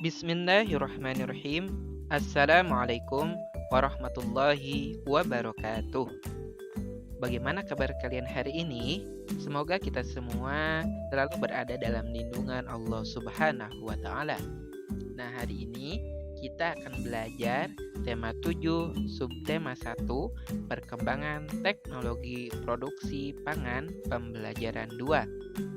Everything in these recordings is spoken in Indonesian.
Bismillahirrahmanirrahim. Assalamualaikum warahmatullahi wabarakatuh. Bagaimana kabar kalian hari ini? Semoga kita semua selalu berada dalam lindungan Allah Subhanahu wa taala. Nah, hari ini kita akan belajar tema 7, subtema 1, perkembangan teknologi produksi pangan, pembelajaran 2.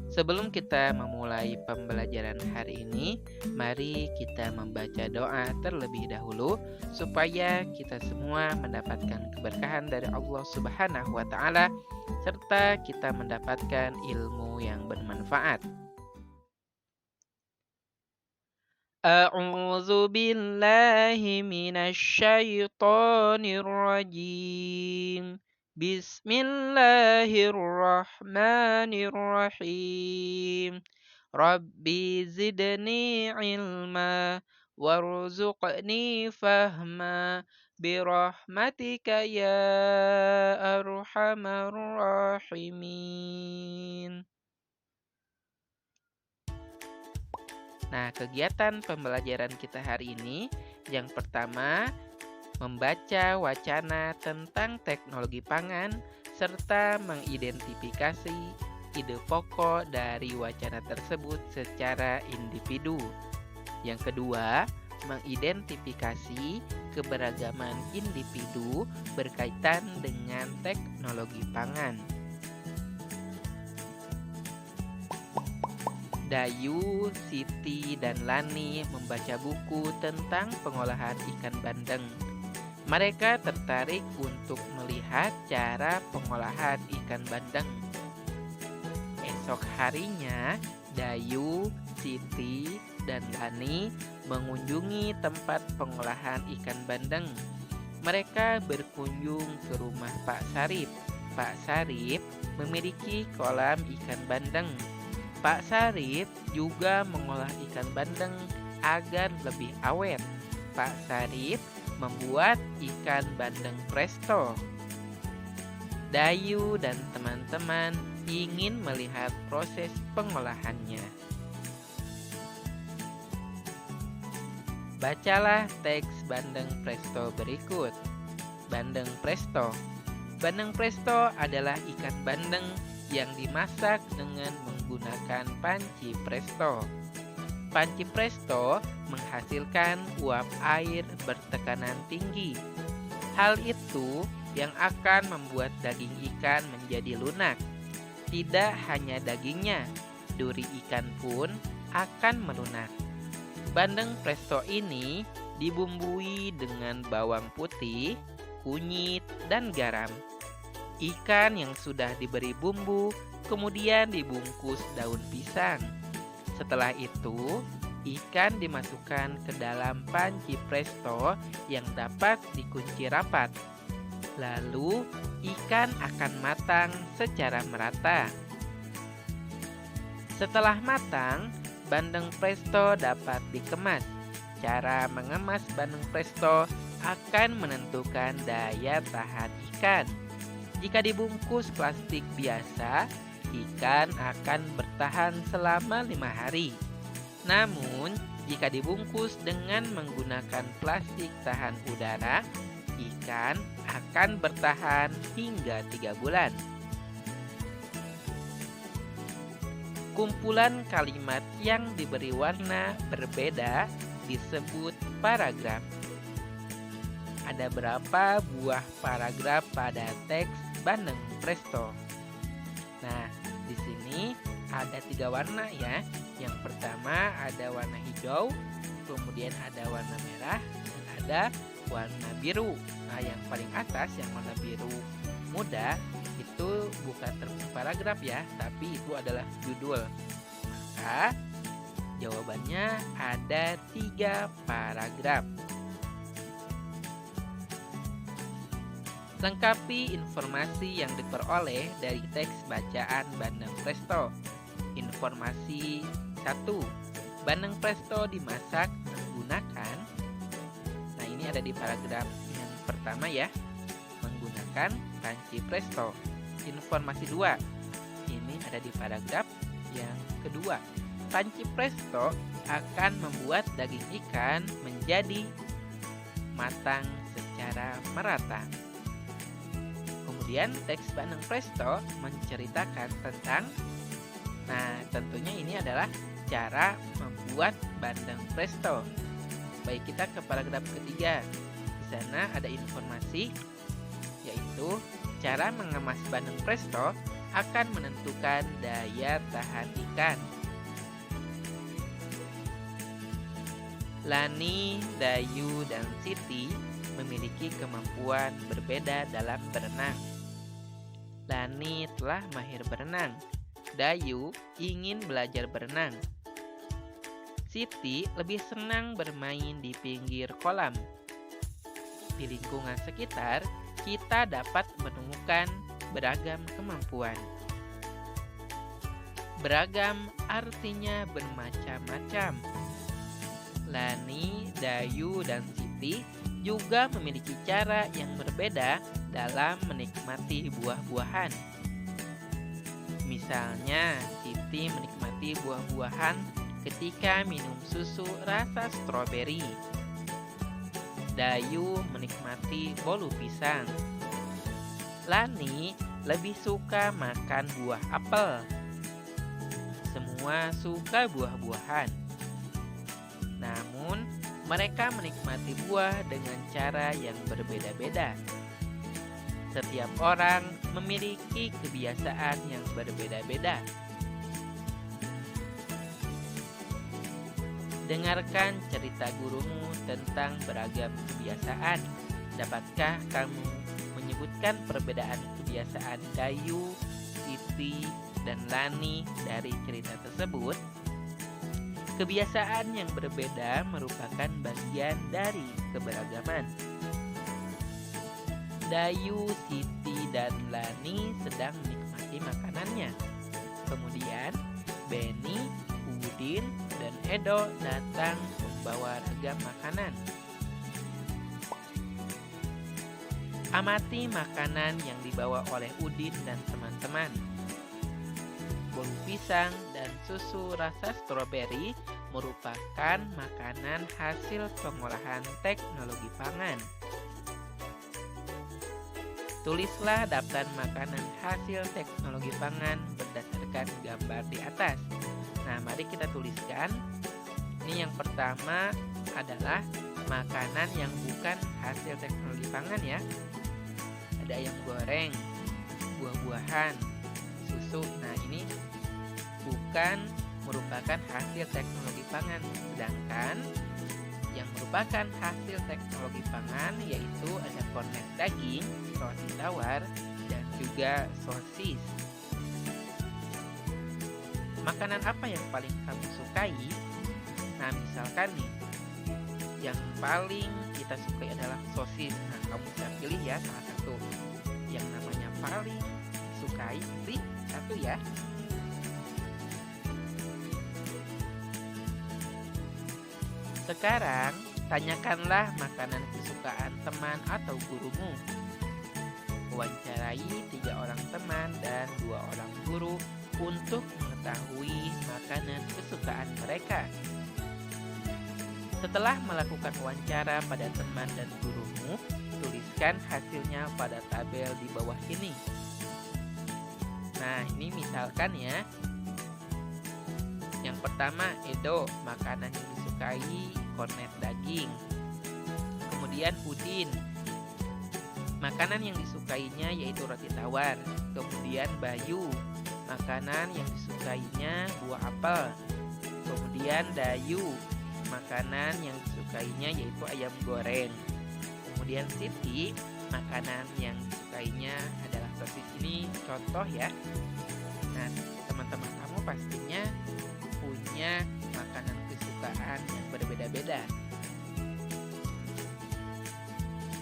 Sebelum kita memulai pembelajaran hari ini, mari kita membaca doa terlebih dahulu supaya kita semua mendapatkan keberkahan dari Allah Subhanahu wa taala serta kita mendapatkan ilmu yang bermanfaat. A'udzu billahi minasy syaithanir rajim. Bismillahirrahmanirrahim. Rabbi zidni ilma warzuqni fahma birahmatika ya arhamar rahimin. Nah, kegiatan pembelajaran kita hari ini yang pertama membaca wacana tentang teknologi pangan serta mengidentifikasi ide pokok dari wacana tersebut secara individu. Yang kedua, mengidentifikasi keberagaman individu berkaitan dengan teknologi pangan. Dayu, Siti, dan Lani membaca buku tentang pengolahan ikan bandeng. Mereka tertarik untuk melihat cara pengolahan ikan bandeng. Esok harinya, Dayu, Siti, dan Lani mengunjungi tempat pengolahan ikan bandeng. Mereka berkunjung ke rumah Pak Sarip. Pak Sarip memiliki kolam ikan bandeng. Pak Sarip juga mengolah ikan bandeng agar lebih awet. Pak Sarip membuat ikan bandeng presto. Dayu dan teman-teman ingin melihat proses pengolahannya. Bacalah teks bandeng presto berikut. Bandeng presto. Bandeng presto adalah ikan bandeng yang dimasak dengan menggunakan panci presto. Panci presto menghasilkan uap air bertekanan tinggi. Hal itu yang akan membuat daging ikan menjadi lunak. Tidak hanya dagingnya, duri ikan pun akan melunak. Bandeng presto ini dibumbui dengan bawang putih, kunyit, dan garam. Ikan yang sudah diberi bumbu kemudian dibungkus daun pisang. Setelah itu, ikan dimasukkan ke dalam panci presto yang dapat dikunci rapat. Lalu, ikan akan matang secara merata. Setelah matang, bandeng presto dapat dikemas. Cara mengemas bandeng presto akan menentukan daya tahan ikan. Jika dibungkus plastik biasa, ikan akan bertahan selama 5 hari. Namun, jika dibungkus dengan menggunakan plastik tahan udara, ikan akan bertahan hingga 3 bulan. Kumpulan kalimat yang diberi warna berbeda disebut paragraf. Ada berapa buah paragraf pada teks bandeng presto? Nah, di sini ada 3 warna ya. Yang pertama ada warna hijau, kemudian ada warna merah, dan ada warna biru. Nah, yang paling atas yang warna biru muda itu bukan termasuk paragraf ya, tapi itu adalah judul. Maka jawabannya ada 3 paragraf. Lengkapi informasi yang diperoleh dari teks bacaan bandeng presto. Informasi 1. Bandeng presto dimasak menggunakan. Nah, ini ada di paragraf yang pertama ya. Menggunakan panci presto. Informasi 2. Ini ada di paragraf yang kedua. Panci presto akan membuat daging ikan menjadi matang secara merata. Kemudian teks bandeng presto menceritakan tentang, tentunya ini adalah cara membuat bandeng presto. Baik, kita ke paragraf ketiga. Di sana ada informasi, yaitu cara mengemas bandeng presto akan menentukan daya tahan ikan. Lani, Dayu, dan Siti memiliki kemampuan berbeda dalam berenang. Lani telah mahir berenang. Dayu ingin belajar berenang. Siti lebih senang bermain di pinggir kolam. Di lingkungan sekitar, kita dapat menemukan beragam kemampuan. Beragam artinya bermacam-macam. Lani, Dayu, dan Siti juga memiliki cara yang berbeda dalam menikmati buah-buahan. Misalnya, Siti menikmati buah-buahan ketika minum susu rasa stroberi. Dayu menikmati bolu pisang. Lani lebih suka makan buah apel. Semua suka buah-buahan. Namun, mereka menikmati buah dengan cara yang berbeda-beda. Setiap orang memiliki kebiasaan yang berbeda-beda. Dengarkan cerita gurumu tentang beragam kebiasaan. Dapatkah kamu menyebutkan perbedaan kebiasaan Dayu, Siti, dan Lani dari cerita tersebut? Kebiasaan yang berbeda merupakan bagian dari keberagaman. Dayu, Siti, dan Lani sedang menikmati makanannya. Kemudian, Beni, Udin, dan Edo datang membawa ragam makanan. Amati makanan yang dibawa oleh Udin dan teman-teman. Bolu pisang dan susu rasa stroberi merupakan makanan hasil pengolahan teknologi pangan. Tulislah daftar makanan hasil teknologi pangan berdasarkan gambar di atas. Mari kita tuliskan. Ini yang pertama adalah makanan yang bukan hasil teknologi pangan ya. Ada ayam goreng, buah-buahan, susu. Ini bukan merupakan hasil teknologi pangan. Sedangkan yang merupakan hasil teknologi pangan yaitu ada kornet daging, roti tawar, dan juga sosis. Makanan apa yang paling kamu sukai? Misalkan nih, yang paling kita sukai adalah sosis. Kamu bisa pilih ya salah satu. Yang namanya paling sukai, pilih satu ya. Sekarang, tanyakanlah makanan kesukaan teman atau gurumu. Wawancarai 3 orang teman dan 2 orang guru untuk mengetahui makanan kesukaan mereka. Setelah melakukan wawancara pada teman dan gurumu, tuliskan hasilnya pada tabel di bawah ini. Ini misalkan ya. Yang pertama, Edo, makanan yang disukai kornet daging. Kemudian Udin, makanan yang disukainya yaitu roti tawar. Kemudian Bayu, makanan yang disukainya buah apel. Kemudian Dayu, makanan yang disukainya yaitu ayam goreng. Kemudian Siti, makanan yang disukainya adalah sosis. Ini contoh ya. Teman-teman kamu pastinya punya makanan kesukaan yang berbeda-beda.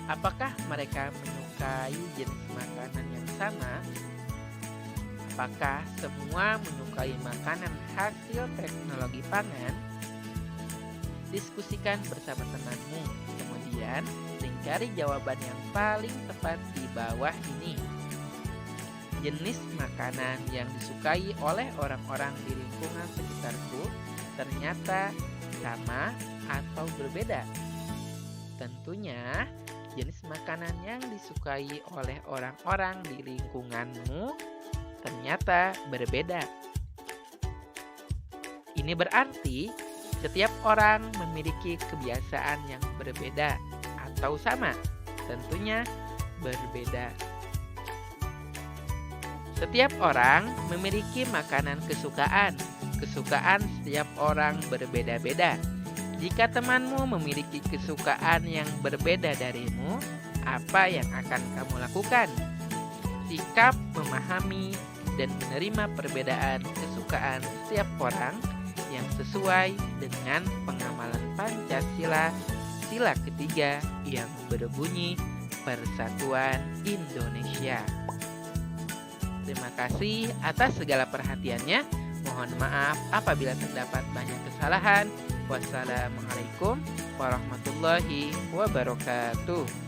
Apakah mereka menyukai jenis makanan yang sama? Apakah semua menyukai makanan hasil teknologi pangan? Diskusikan bersama temanmu. Kemudian, lingkari jawaban yang paling tepat di bawah ini. Jenis makanan yang disukai oleh orang-orang di lingkungan sekitarku ternyata sama atau berbeda? Tentunya, jenis makanan yang disukai oleh orang-orang di lingkunganmu ternyata berbeda. Ini berarti setiap orang memiliki kebiasaan yang berbeda atau sama, tentunya berbeda. Setiap orang memiliki makanan kesukaan. Kesukaan setiap orang berbeda-beda. Jika temanmu memiliki kesukaan yang berbeda darimu, apa yang akan kamu lakukan? Sikap memahami dan menerima perbedaan kesukaan setiap orang yang sesuai dengan pengamalan Pancasila, sila ketiga yang berbunyi Persatuan Indonesia. Terima kasih atas segala perhatiannya. Mohon maaf apabila terdapat banyak kesalahan. Wassalamualaikum warahmatullahi wabarakatuh.